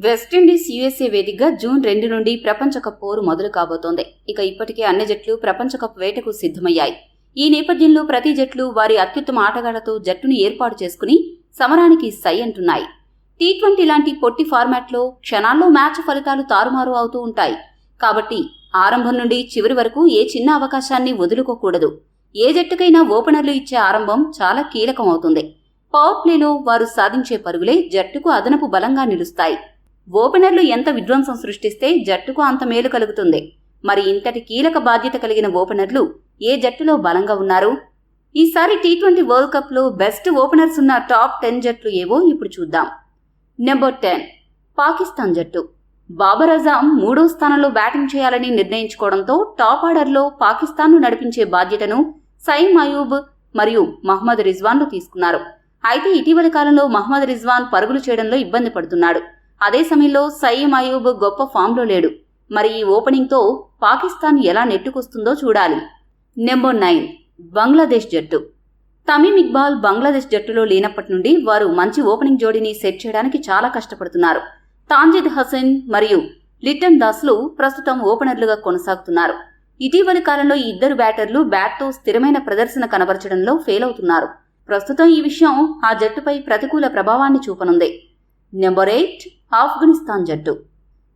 West Indies USA వేదికగా June 2 నుండి ప్రపంచ కప్ పోరు మొదలు కాబోతోంది. ఇప్పటికే అన్ని జట్లు ప్రపంచ కప్ వేటకు సిద్ధమయ్యాయి. ఈ నేపథ్యంలో ప్రతి జట్లు వారి అత్యుత్తమ ఆటగాళ్లతో జట్టును ఏర్పాటు చేసుకుని సమరానికి సై అంటున్నాయి. టీ20 లాంటి పొట్టి ఫార్మాట్లో క్షణాల్లో మ్యాచ్ ఫలితాలు తారుమారు అవుతూ ఉంటాయి. కాబట్టి ఆరంభం నుండి చివరి వరకు ఏ చిన్న అవకాశాన్ని వదులుకోకూడదు. ఏ జట్టుకైనా ఓపెనర్లు ఇచ్చే ఆరంభం చాలా కీలకం అవుతుంది. పవర్ ప్లేలో వారు సాధించే పరుగులే జట్టుకు అదనపు బలంగా నిలుస్తాయి. ఓపెనర్లు ఎంత విధ్వంసం సృష్టిస్తే జట్టుకు అంత మేలు కలుగుతుంది. మరి ఇంతటి కీలక బాధ్యత కలిగిన ఓపెనర్లు ఏ జట్టులో బలంగా ఉన్నారు? ఈసారి టీ20 వరల్డ్ కప్లో బెస్ట్ ఓపెనర్స్ ఉన్న టాప్ 10 జట్లు ఏవో ఇప్పుడు చూద్దాం. నెంబర్ 10 పాకిస్తాన్ జట్టు. బాబర్ అజాం 3వ స్థానంలో బ్యాటింగ్ చేయాలని నిర్ణయించుకోవడంతో టాప్ ఆర్డర్లో పాకిస్తాన్ను నడిపించే బాధ్యతను సయీమ్ అయూబ్ మరియు మహ్మద్ రిజ్వాన్లు తీసుకున్నారు. అయితే ఇటీవలి కాలంలో మహ్మద్ రిజ్వాన్ పరుగులు చేయడంలో ఇబ్బంది పడుతున్నాడు. అదే సమయంలో సయీమ్ అయూబ్ గొప్ప ఫామ్లో లేడు. మరి ఈ ఓపెనింగ్తో పాకిస్తాన్ ఎలా నెట్టుకొస్తుందో చూడాలి. నెంబర్ 9 బంగ్లాదేశ్ జట్టు. తమీమ్ ఇక్బాల్ బంగ్లాదేశ్ జట్టులో లేనప్పటి నుండి వారు మంచి ఓపెనింగ్ జోడీని సెట్ చేయడానికి చాలా కష్టపడుతున్నారు. తాంజిద్ హసన్ మరియు లిటన్ దాస్లు ప్రస్తుతం ఓపెనర్లుగా కొనసాగుతున్నారు. ఇటీవలి కాలంలో ఈ ఇద్దరు బ్యాటర్లు బ్యాట్తో స్థిరమైన ప్రదర్శన కనబరచడంలో ఫెయిల్ అవుతున్నారు. ప్రస్తుతం ఈ విషయం ఆ జట్టుపై ప్రతికూల ప్రభావాన్ని చూపనుంది. నెంబర్ 8 ఆఫ్ఘనిస్తాన్ జట్టు.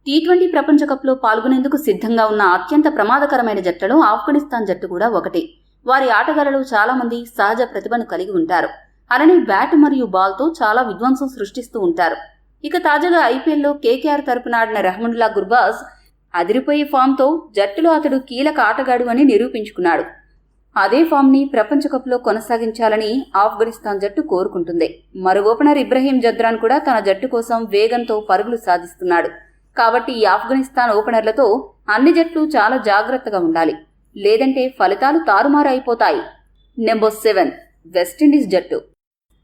టీ20 ప్రపంచ కప్లో పాల్గొనేందుకు సిద్ధంగా ఉన్న అత్యంత ప్రమాదకరమైన జట్లలో ఆఫ్ఘనిస్తాన్ జట్టు కూడా ఒకటి. వారి ఆటగాళ్లు చాలా మంది సహజ ప్రతిభను కలిగి ఉంటారు. అలానే బ్యాట్ మరియు బాల్తో చాలా విధ్వంసం సృష్టిస్తూ ఉంటారు. తాజాగా ఐపీఎల్లో కేకేఆర్ తరపున ఆడిన రెహమానుల్లా గుర్బాజ్ అదిరిపోయే ఫామ్తో జట్టులో అతడు కీలక ఆటగాడు అని నిరూపించుకున్నాడు. అదే ఫామ్ని ప్రపంచ కప్లో కొనసాగించాలని ఆఫ్ఘనిస్తాన్ జట్టు కోరుకుంటుంది. మరో ఓపెనర్ ఇబ్రహీం జద్రాన్ కూడా తన జట్టు కోసం వేగంతో పరుగులు సాధిస్తున్నాడు. కాబట్టి ఈ ఆఫ్ఘనిస్తాన్ ఓపెనర్లతో అన్ని జట్లు చాలా జాగ్రత్తగా ఉండాలి. లేదంటే ఫలితాలు తారుమారు అయిపోతాయి. నెంబర్ 7 వెస్టిండీస్ జట్టు.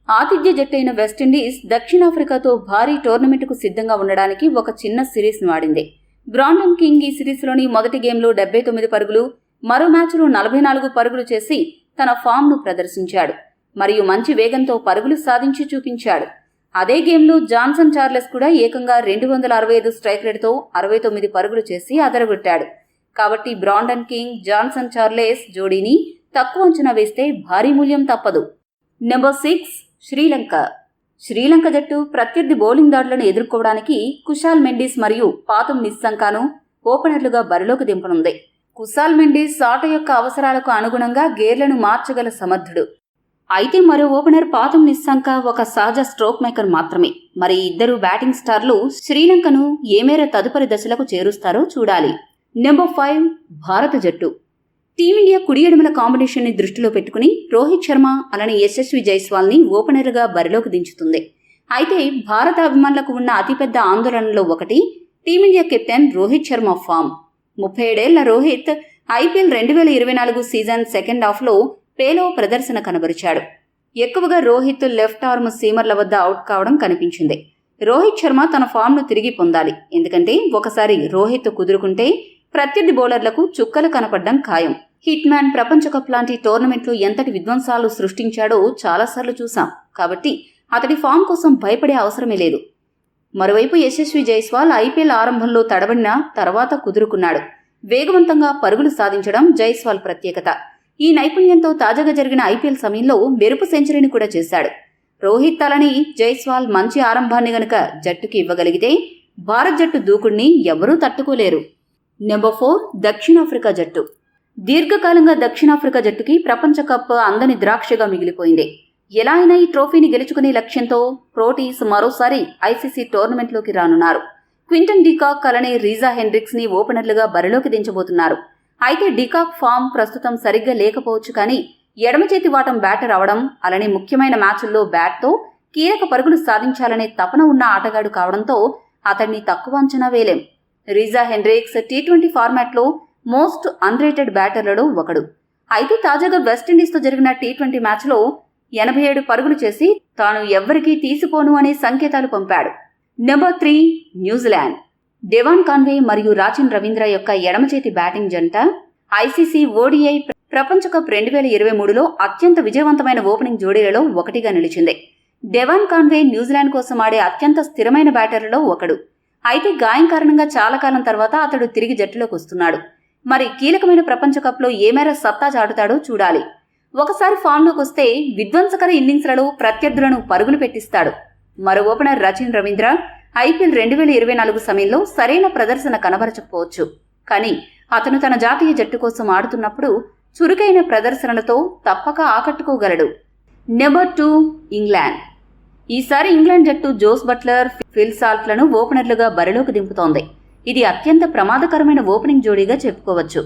ఆతిథ్య జట్టు అయిన వెస్టిండీస్ దక్షిణాఫ్రికాతో భారీ టోర్నమెంటుకు సిద్ధంగా ఉండడానికి ఒక చిన్న సిరీస్ను ఆడింది. బ్రాండన్ కింగ్ ఈ సిరీస్లోని మొదటి గేమ్లో 79 పరుగులు, మరో మ్యాచ్లో 44 పరుగులు చేసి తన ఫామ్ను ప్రదర్శించాడు మరియు మంచి వేగంతో పరుగులు సాధించి చూపించాడు. అదే గేమ్లో జాన్సన్ చార్లెస్ కూడా ఏకంగా 265 స్ట్రైక్ రేట్తో 69 పరుగులు చేసి అదరగొట్టాడు. కాబట్టి బ్రాండన్ కింగ్, జాన్సన్ చార్లెస్ జోడీని తక్కువ అంచనా వేస్తే భారీ మూల్యం తప్పదు. నెంబర్ 6 శ్రీలంక. శ్రీలంక జట్టు ప్రత్యర్థి బౌలింగ్ దాడులను ఎదుర్కోవడానికి కుశాల్ మెండిస్ మరియు పాతుమ్ నిస్సంకాను ఓపెనర్లుగా బరిలోకి దింపనుంది. కుశాల్ మెండిస్ ఆట యొక్క అవసరాలకు అనుగుణంగా గేర్లను మార్చగల సమర్థుడు. అయితే మరో ఓపెనర్ పాతుమ్ నిస్సంక ఒక సహజ స్ట్రోక్ మేకర్ మాత్రమే. మరి ఇద్దరు బ్యాటింగ్ స్టార్లు శ్రీలంకను ఏ మేర తదుపరి దశలకు చేరుస్తారో చూడాలి. నెంబర్ 5 భారత జట్టు. టీమిండియా కుడి ఎడమల కాంబినేషన్ ని దృష్టిలో పెట్టుకుని రోహిత్ శర్మ అలానే యశస్వి జైస్వాల్ ని ఓపెనర్గా బరిలోకి దించుతుంది. అయితే భారత అభిమానులకు ఉన్న అతిపెద్ద ఆందోళనలో ఒకటి team India captain Rohit Sharma form. 37 ఏళ్ల రోహిత్ ఐపీఎల్ 2024 సీజన్ సెకండ్ హాఫ్లో పేలో ప్రదర్శన కనబరిచాడు. ఎక్కువగా రోహిత్ లెఫ్ట్ ఆర్మ్ సీమర్ల వద్ద అవుట్ కావడం కనిపించింది. రోహిత్ శర్మ తన ఫామ్ను తిరిగి పొందాలి. ఎందుకంటే ఒకసారి రోహిత్ కుదురుకుంటే ప్రత్యర్థి బౌలర్లకు చుక్కలు కనపడ్డం ఖాయం. హిట్ మ్యాన్ ప్రపంచ కప్ లాంటి టోర్నమెంట్లో ఎంతటి విధ్వంసాలు సృష్టించాడో చాలాసార్లు చూసాం. కాబట్టి అతడి ఫామ్ కోసం భయపడే అవసరమే లేదు. మరోవైపు యశస్వి జైస్వాల్ ఐపీఎల్ ఆరంభంలో తడబడిన తర్వాత కుదురుకున్నాడు. వేగవంతంగా పరుగులు సాధించడం జైస్వాల్ ప్రత్యేకత. ఈ నైపుణ్యంతో తాజాగా జరిగిన ఐపీఎల్ సమయంలో మెరుపు సెంచరీని కూడా చేశాడు. రోహిత్ అలాని జైస్వాల్ మంచి ఆరంభాన్ని గనుక జట్టుకి ఇవ్వగలిగితే భారత్ జట్టు దూకుడిని ఎవరూ తట్టుకోలేరు. నెంబర్ 4 దక్షిణాఫ్రికా జట్టు. దీర్ఘకాలంగా దక్షిణాఫ్రికా జట్టుకి ప్రపంచ కప్ అందని ద్రాక్షగా మిగిలిపోయింది. ఎలా అయినా ఈ ట్రోఫీని గెలుచుకునే లక్ష్యంతో ప్రోటీస్ మరోసారి ఐసీసీ టోర్నమెంట్లోకి రానున్నారు. క్వింటన్ డికాక్ అలానే రీజా హెండ్రిక్స్ ని ఓపెనర్లుగా బరిలోకి దించబోతున్నారు. అయితే డికాక్ ఫామ్ ప్రస్తుతం సరిగ్గా లేకపోవచ్చు, కానీ ఎడమ చేతి వాటం బ్యాటర్ అవడం అలానే ముఖ్యమైన మ్యాచ్ల్లో బ్యాట్తో కీలక పరుగులు సాధించాలనే తపన ఉన్న ఆటగాడు కావడంతో అతన్ని తక్కువ అంచనా వేలేం. రీజా హెండ్రిక్స్ టీ20 ఫార్మాట్లో మోస్ట్ అన్రేటెడ్ బ్యాటర్లలో ఒకడు. అయితే తాజాగా వెస్టిండీస్తో జరిగిన టీ20 మ్యాచ్లో 87 పరుగులు చేసి తాను ఎవ్వరికీ తీసిపోను అనే సంకేతాలు పంపాడు. Number 3 New Zealand. డెవాన్ కాన్వే మరియు రాచిన్ రవీంద్ర యొక్క ఎడమచేతి బ్యాటింగ్ జంట ఐసీసీ ఓడిఐ ప్రపంచ కప్ 2023లో అత్యంత విజయవంతమైన ఓపెనింగ్ జోడీలలో ఒకటిగా నిలిచింది. డెవాన్ కాన్వే న్యూజిలాండ్ కోసం ఆడే అత్యంత స్థిరమైన బ్యాటర్లలో ఒకడు. అయితే గాయం కారణంగా చాలా కాలం తర్వాత అతడు తిరిగి జట్టులోకి వస్తున్నాడు. మరి కీలకమైన ప్రపంచ కప్లో ఏ మేర సత్తా చాటుతాడో చూడాలి. ఒకసారి ఫామ్లోకి వస్తే విధ్వంసకర ఇన్నింగ్స్లలో ప్రత్యర్థులను పరుగులు పెట్టిస్తాడు. మరో ఓపెనర్ రచిన్ రవీంద్ర ఐపీఎల్ 2024 సమయంలో సరైన ప్రదర్శన కనబరచకపోవచ్చు. కానీ అతను తన జాతీయ జట్టు కోసం ఆడుతున్నప్పుడు చురుకైన ప్రదర్శనలతో తప్పక ఆకట్టుకోగలడు. Number 2 England. ఈసారి ఇంగ్లాండ్ జట్టు జోస్ బట్లర్, ఫిల్ సాల్ట్లను ఓపెనర్లుగా బరిలోకి దింపుతోంది. ఇది అత్యంత ప్రమాదకరమైన ఓపెనింగ్ జోడీగా చెప్పుకోవచ్చు.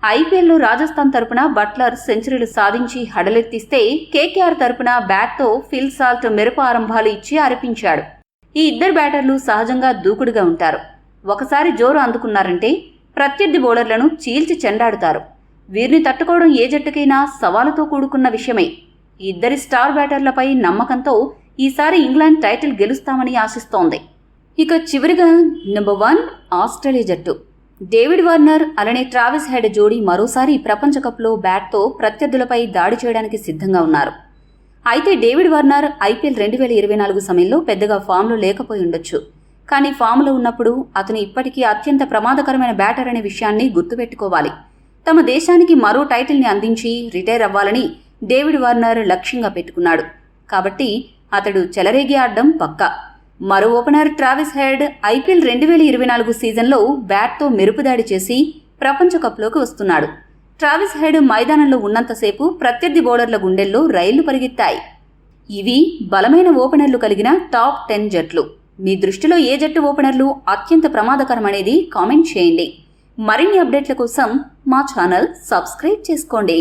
ఐపీఎల్లో రాజస్థాన్ తరపున బట్లర్ సెంచరీలు సాధించి హడలెత్తిస్తే కేకేఆర్ తరపున బ్యాట్తో ఫిల్ సాల్ట్ మెరుపు ఆరంభాలు ఇచ్చి అరిపించాడు. ఈ ఇద్దరు బ్యాటర్లు సహజంగా దూకుడుగా ఉంటారు. ఒకసారి జోరు అందుకున్నారంటే ప్రత్యర్థి బౌలర్లను చీల్చి చెండాడుతారు. వీరిని తట్టుకోవడం ఏ జట్టుకైనా సవాలుతో కూడుకున్న విషయమే. ఈ ఇద్దరి స్టార్ బ్యాటర్లపై నమ్మకంతో ఈసారి ఇంగ్లాండ్ టైటిల్ గెలుస్తామని ఆశిస్తోంది. ఇక చివరిగా నెంబర్ 1 ఆస్ట్రేలియా జట్టు. డేవిడ్ వార్నర్ అలానే ట్రావిస్ హెడ్ జోడీ మరోసారి ప్రపంచ కప్లో బ్యాట్తో ప్రత్యర్థులపై దాడి చేయడానికి సిద్ధంగా ఉన్నారు. అయితే డేవిడ్ వార్నర్ ఐపీఎల్ 2024 సమయంలో పెద్దగా ఫామ్లో లేకపోయి ఉండొచ్చు. కానీ ఫామ్లో ఉన్నప్పుడు అతను ఇప్పటికీ అత్యంత ప్రమాదకరమైన బ్యాటర్ అనే విషయాన్ని గుర్తుపెట్టుకోవాలి. తమ దేశానికి మరో టైటిల్ని అందించి రిటైర్ అవ్వాలని డేవిడ్ వార్నర్ లక్ష్యంగా పెట్టుకున్నాడు. కాబట్టి అతడు చెలరేగి ఆడడం పక్కా. మరో ఓపెనర్ ట్రావిస్ హెడ్ ఐపీఎల్ 2024 సీజన్లో బ్యాట్తో మెరుపుదాడి చేసి ప్రపంచ కప్లోకి వస్తున్నాడు. ట్రావిస్ హెడ్ మైదానంలో ఉన్నంతసేపు ప్రత్యర్థి బౌలర్ల గుండెల్లో రైళ్లు పరిగెత్తాయి. ఇవి బలమైన ఓపెనర్లు కలిగిన టాప్ 10 జట్లు. మీ దృష్టిలో ఏ జట్టు ఓపెనర్లు అత్యంత ప్రమాదకరమనేది కామెంట్ చేయండి. మరిన్ని అప్డేట్ల కోసం మా ఛానల్ సబ్స్క్రైబ్ చేసుకోండి.